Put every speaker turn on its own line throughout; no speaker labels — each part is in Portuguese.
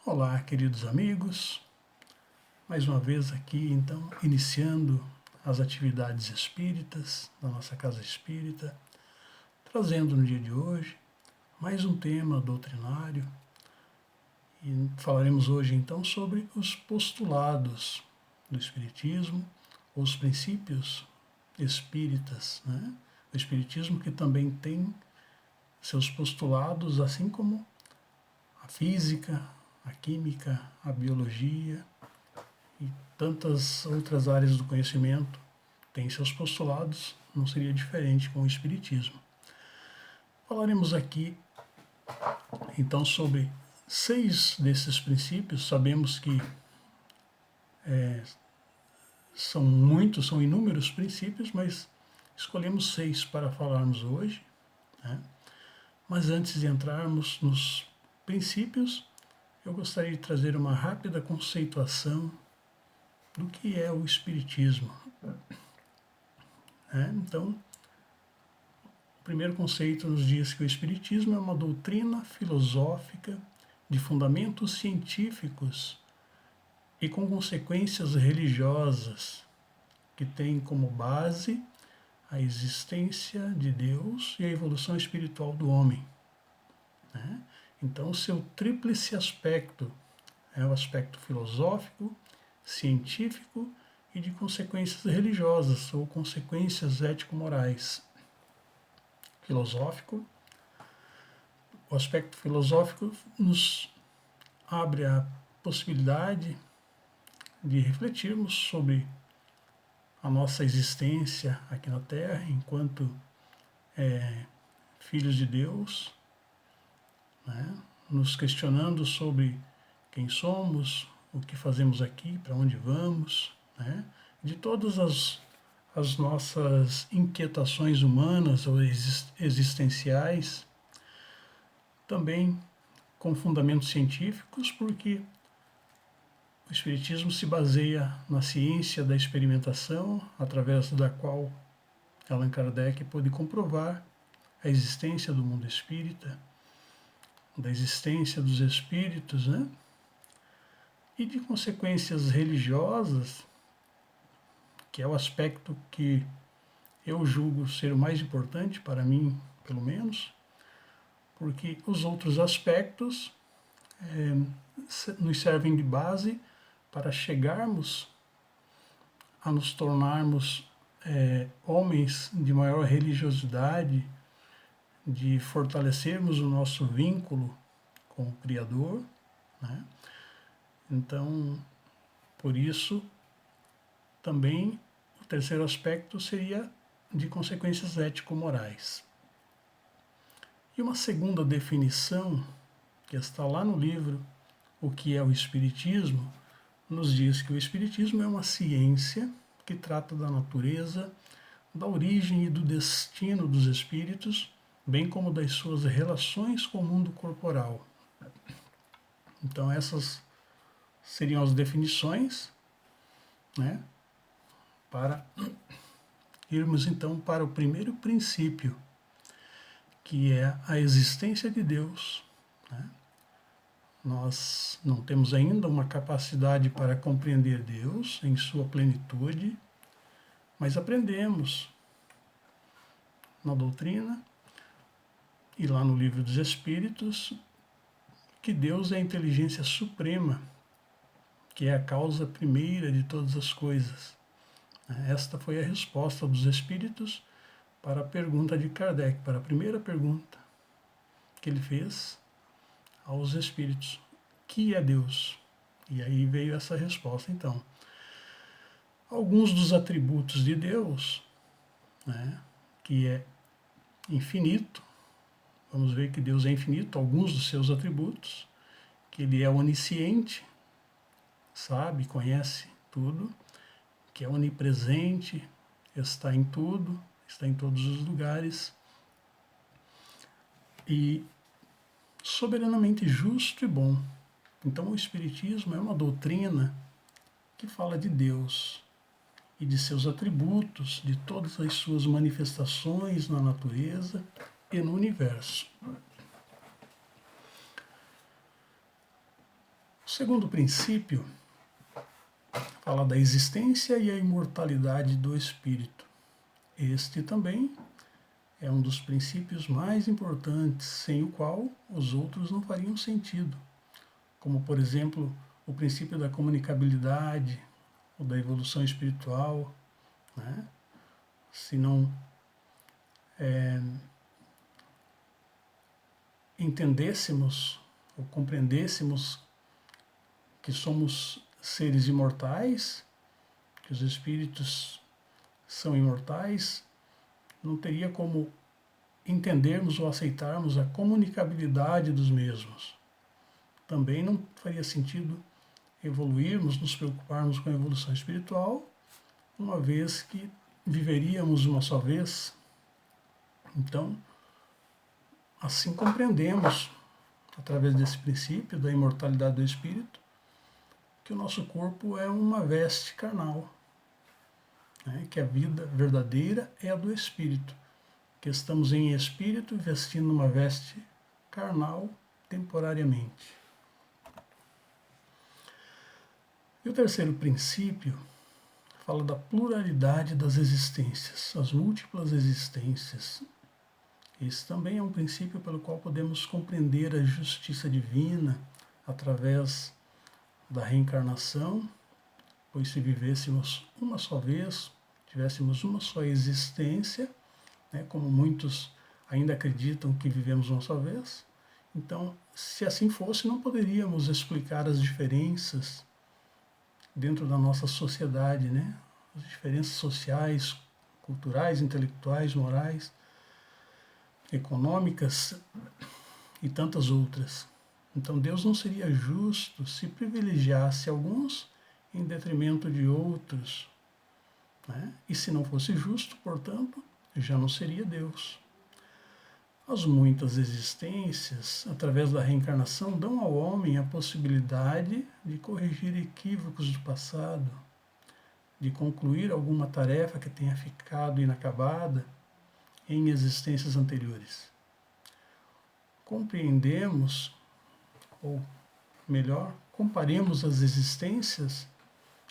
Olá, queridos amigos, mais uma vez aqui, então, iniciando as atividades espíritas da nossa casa espírita, trazendo no dia de hoje mais um tema doutrinário e falaremos hoje, então, sobre os postulados do Espiritismo, os princípios espíritas, né? O Espiritismo que também tem seus postulados, assim como a física, a química, a biologia e tantas outras áreas do conhecimento têm seus postulados, não seria diferente com o Espiritismo. Falaremos aqui então sobre 6 desses princípios. Sabemos que são inúmeros princípios, mas escolhemos 6 para falarmos hoje, né? Mas antes de entrarmos nos princípios, eu gostaria de trazer uma rápida conceituação do que é o Espiritismo. Então, o primeiro conceito nos diz que o Espiritismo é uma doutrina filosófica de fundamentos científicos e com consequências religiosas, que tem como base a existência de Deus e a evolução espiritual do homem. Então, o seu tríplice aspecto é o aspecto filosófico, científico e de consequências religiosas ou consequências ético-morais. Filosófico, o aspecto filosófico nos abre a possibilidade de refletirmos sobre a nossa existência aqui na Terra enquanto filhos de Deus, né? Nos questionando sobre quem somos, o que fazemos aqui, para onde vamos, né? De todas as nossas inquietações humanas ou existenciais, também com fundamentos científicos, porque o Espiritismo se baseia na ciência da experimentação, através da qual Allan Kardec pôde comprovar a existência do mundo espírita, da existência dos espíritos, né? E de consequências religiosas, que é o aspecto que eu julgo ser o mais importante para mim, pelo menos, porque os outros aspectos nos servem de base para chegarmos a nos tornarmos homens de maior religiosidade, de fortalecermos o nosso vínculo com o Criador, né? Então, por isso, também o terceiro aspecto seria de consequências ético-morais. E uma segunda definição, que está lá no livro O que é o Espiritismo, nos diz que o Espiritismo é uma ciência que trata da natureza, da origem e do destino dos espíritos, bem como das suas relações com o mundo corporal. Então, essas seriam as definições, né? Para irmos então para o primeiro princípio, que é a existência de Deus, né? Nós não temos ainda uma capacidade para compreender Deus em sua plenitude, mas aprendemos na doutrina e lá no Livro dos Espíritos que Deus é a inteligência suprema, que é a causa primeira de todas as coisas. Esta foi a resposta dos Espíritos para a pergunta de Kardec, para a primeira pergunta que ele fez aos Espíritos: que é Deus? E aí veio essa resposta, então. Alguns dos atributos de Deus, né, que é infinito, vamos ver que Deus é infinito, alguns dos seus atributos, que ele é onisciente, sabe, conhece tudo, que é onipresente, está em tudo, está em todos os lugares, e soberanamente justo e bom. Então o Espiritismo é uma doutrina que fala de Deus e de seus atributos, de todas as suas manifestações na natureza e no universo. segundo princípio fala da existência e a imortalidade do espírito. Este também é um dos princípios mais importantes, sem o qual os outros não fariam sentido, como, por exemplo, o princípio da comunicabilidade, ou da evolução espiritual, né? Se não entendêssemos ou compreendêssemos que somos seres imortais, que os espíritos são imortais, não teria como entendermos ou aceitarmos a comunicabilidade dos mesmos. Também não faria sentido evoluirmos, nos preocuparmos com a evolução espiritual, uma vez que viveríamos uma só vez. Então, assim compreendemos, através desse princípio da imortalidade do espírito, que o nosso corpo é uma veste carnal, né? Que a vida verdadeira é a do espírito, que estamos em espírito vestindo uma veste carnal temporariamente. E o terceiro princípio fala da pluralidade das existências, as múltiplas existências. Esse também é um princípio pelo qual podemos compreender a justiça divina através da reencarnação, pois se vivêssemos uma só vez, tivéssemos uma só existência, né, como muitos ainda acreditam que vivemos uma só vez, então, se assim fosse, não poderíamos explicar as diferenças dentro da nossa sociedade, né? As diferenças sociais, culturais, intelectuais, morais, econômicas e tantas outras. Então Deus não seria justo se privilegiasse alguns em detrimento de outros, né? E se não fosse justo, portanto, já não seria Deus. As muitas existências, através da reencarnação, dão ao homem a possibilidade de corrigir equívocos do passado, de concluir alguma tarefa que tenha ficado inacabada em existências anteriores. Compreendemos, ou melhor, comparemos as existências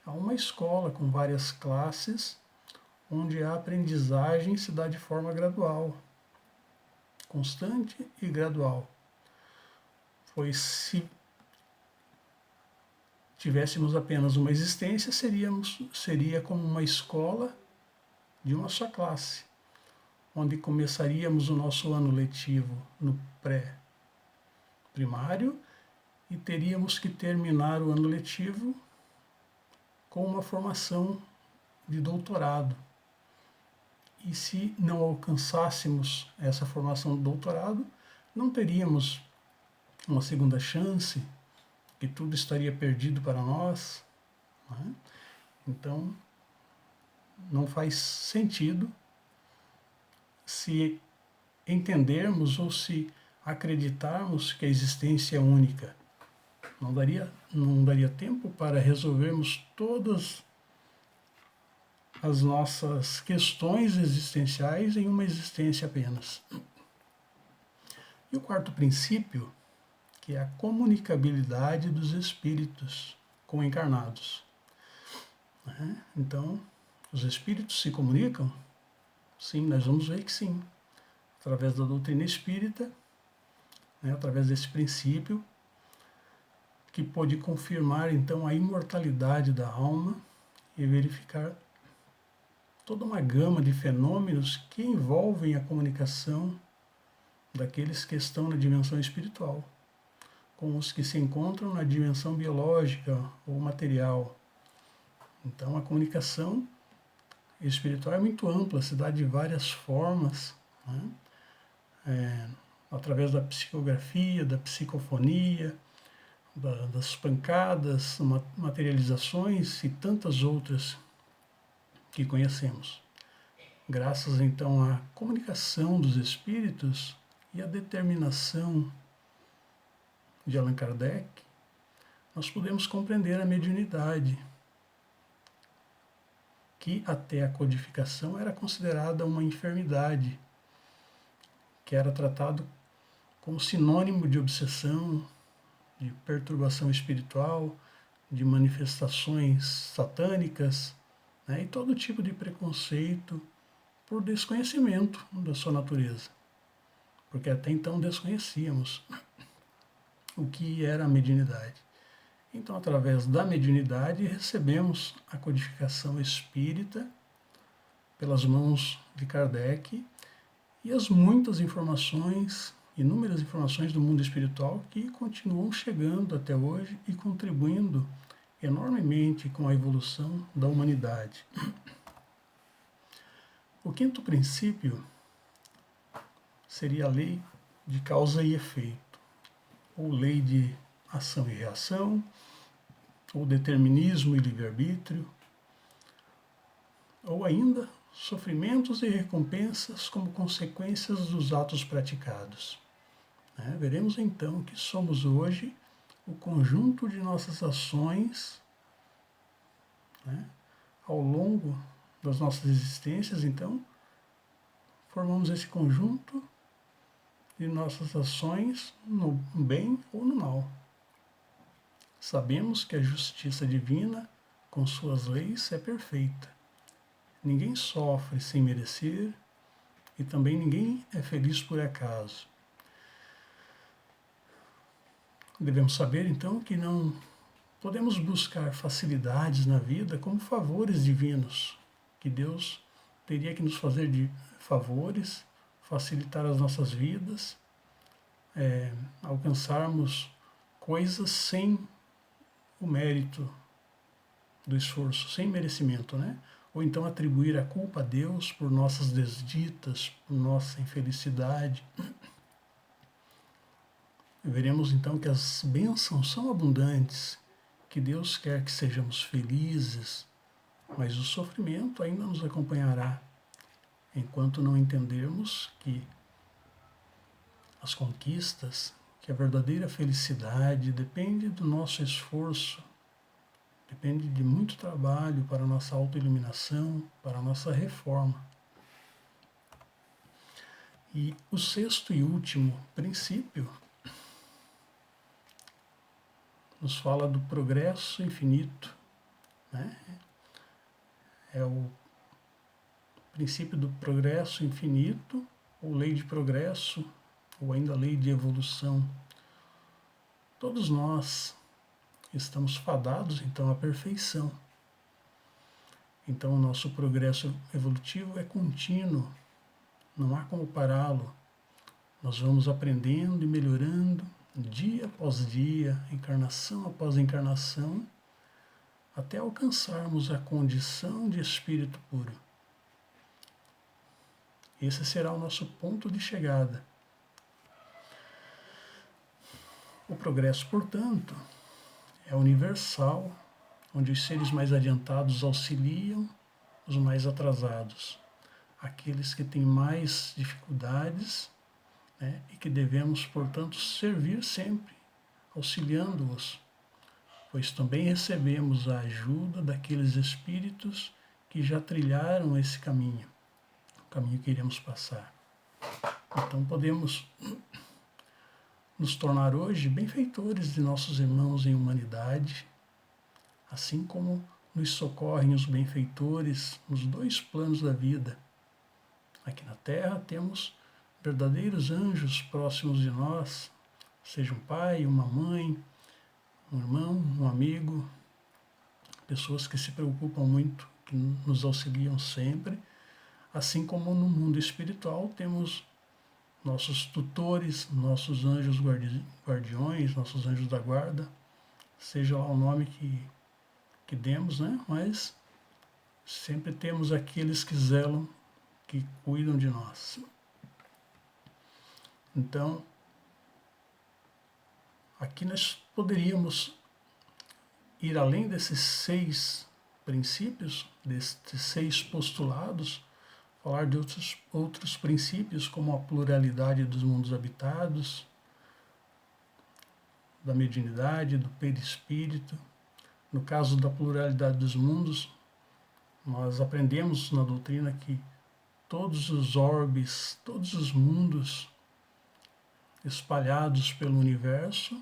a uma escola com várias classes, onde a aprendizagem se dá de forma gradual, constante e gradual. Pois se tivéssemos apenas uma existência, seria como uma escola de uma só classe, onde começaríamos o nosso ano letivo no pré-primário e teríamos que terminar o ano letivo com uma formação de doutorado. E se não alcançássemos essa formação de doutorado, não teríamos uma segunda chance, que tudo estaria perdido para nós, né? Então, não faz sentido se entendermos ou se acreditarmos que a existência é única. Não daria tempo para resolvermos todas as nossas questões existenciais em uma existência apenas. E o quarto princípio, que é a comunicabilidade dos espíritos com encarnados. Então, os espíritos se comunicam? Sim, nós vamos ver que sim. Através da doutrina espírita, através desse princípio, que pode confirmar então a imortalidade da alma e verificar toda uma gama de fenômenos que envolvem a comunicação daqueles que estão na dimensão espiritual, com os que se encontram na dimensão biológica ou material. Então a comunicação espiritual é muito ampla, se dá de várias formas, através da psicografia, da psicofonia, das pancadas, materializações e tantas outras que conhecemos. Graças então à comunicação dos espíritos e à determinação de Allan Kardec, nós podemos compreender a mediunidade, que até a codificação era considerada uma enfermidade, que era tratado como sinônimo de obsessão, de perturbação espiritual, de manifestações satânicas, né, e todo tipo de preconceito por desconhecimento da sua natureza. Porque até então desconhecíamos o que era a mediunidade. Então, através da mediunidade, recebemos a codificação espírita pelas mãos de Kardec e as muitas informações, inúmeras informações do mundo espiritual que continuam chegando até hoje e contribuindo enormemente com a evolução da humanidade. O quinto princípio seria a lei de causa e efeito, ou lei de ação e reação, ou determinismo e livre-arbítrio, ou ainda sofrimentos e recompensas como consequências dos atos praticados. Veremos então que somos hoje o conjunto de nossas ações, ao longo das nossas existências, então, formamos esse conjunto de nossas ações no bem ou no mal. Sabemos que a justiça divina, com suas leis, é perfeita. Ninguém sofre sem merecer e também ninguém é feliz por acaso. Devemos saber, então, que não podemos buscar facilidades na vida como favores divinos, que Deus teria que nos fazer de favores, facilitar as nossas vidas, alcançarmos coisas sem o mérito do esforço, sem merecimento, né? Ou então atribuir a culpa a Deus por nossas desditas, por nossa infelicidade. Veremos então que as bênçãos são abundantes, que Deus quer que sejamos felizes, mas o sofrimento ainda nos acompanhará, enquanto não entendermos que as conquistas, que a verdadeira felicidade depende do nosso esforço, depende de muito trabalho para a nossa autoiluminação, para a nossa reforma. E o sexto e último princípio nos fala do progresso infinito, né? É o princípio do progresso infinito, ou lei de progresso, ou ainda lei de evolução. Todos nós estamos fadados, então, à perfeição. Então, o nosso progresso evolutivo é contínuo, não há como pará-lo. Nós vamos aprendendo e melhorando, dia após dia, encarnação após encarnação, até alcançarmos a condição de espírito puro. Esse será o nosso ponto de chegada. O progresso, portanto, é universal, onde os seres mais adiantados auxiliam os mais atrasados, aqueles que têm mais dificuldades, né, e que devemos, portanto, servir sempre, auxiliando-os, pois também recebemos a ajuda daqueles espíritos que já trilharam esse caminho, o caminho que iremos passar. Então podemos nos tornar hoje benfeitores de nossos irmãos em humanidade, assim como nos socorrem os benfeitores nos dois planos da vida. Aqui na Terra temos verdadeiros anjos próximos de nós, seja um pai, uma mãe, um irmão, um amigo, pessoas que se preocupam muito, que nos auxiliam sempre, assim como no mundo espiritual temos nossos tutores, nossos anjos guardiões, nossos anjos da guarda, seja lá o nome que demos, né? Mas sempre temos aqueles que zelam, que cuidam de nós. Então, aqui nós poderíamos ir além desses 6 princípios, desses 6 postulados, falar de outros princípios, como a pluralidade dos mundos habitados, da mediunidade, do perispírito. No caso da pluralidade dos mundos, nós aprendemos na doutrina que todos os orbes, todos os mundos espalhados pelo universo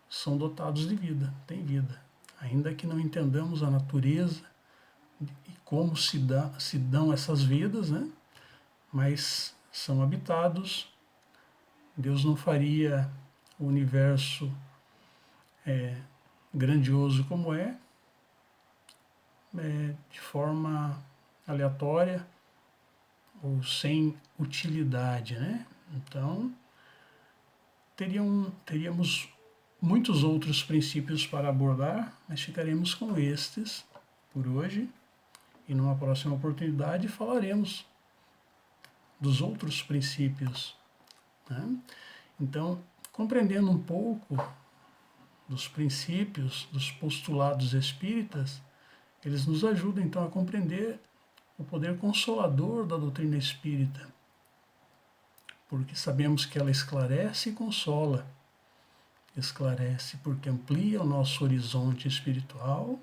são dotados de vida, têm vida. Ainda que não entendamos a natureza e como se dão essas vidas, né? Mas são habitados. Deus não faria o universo grandioso como de forma aleatória ou sem utilidade, né? Então, teríamos muitos outros princípios para abordar, mas ficaremos com estes por hoje e numa próxima oportunidade falaremos dos outros princípios, né? Então, compreendendo um pouco dos princípios, dos postulados espíritas, eles nos ajudam então a compreender o poder consolador da doutrina espírita, porque sabemos que ela esclarece e consola. Esclarece porque amplia o nosso horizonte espiritual,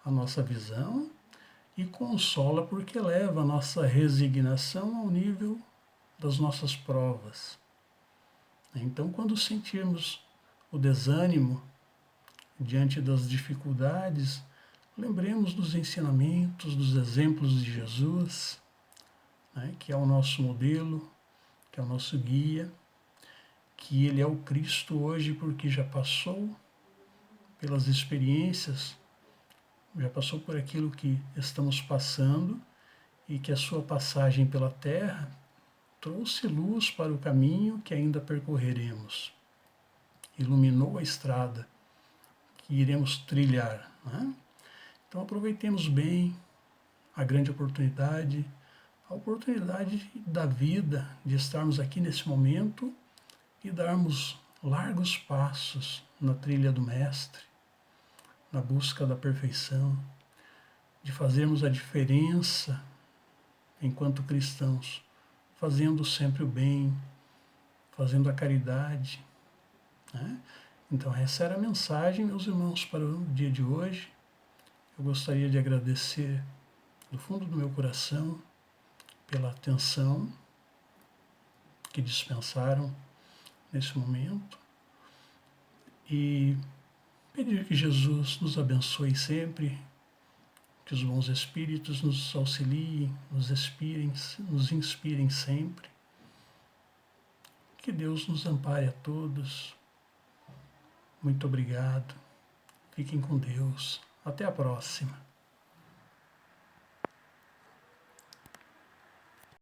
a nossa visão, e consola porque leva a nossa resignação ao nível das nossas provas. Então, quando sentirmos o desânimo diante das dificuldades, lembremos dos ensinamentos, dos exemplos de Jesus, né, que é o nosso modelo, que é o nosso guia, que ele é o Cristo hoje porque já passou pelas experiências, já passou por aquilo que estamos passando e que a sua passagem pela Terra trouxe luz para o caminho que ainda percorreremos, iluminou a estrada que iremos trilhar, né? Então aproveitemos bem a grande oportunidade, a oportunidade da vida, de estarmos aqui nesse momento e darmos largos passos na trilha do Mestre, na busca da perfeição, de fazermos a diferença enquanto cristãos, fazendo sempre o bem, fazendo a caridade, né? Então essa era a mensagem, meus irmãos, para o dia de hoje. Eu gostaria de agradecer do fundo do meu coração pela atenção que dispensaram nesse momento e pedir que Jesus nos abençoe sempre, que os bons espíritos nos auxiliem, nos inspirem sempre, que Deus nos ampare a todos. Muito obrigado. Fiquem com Deus. Até a próxima.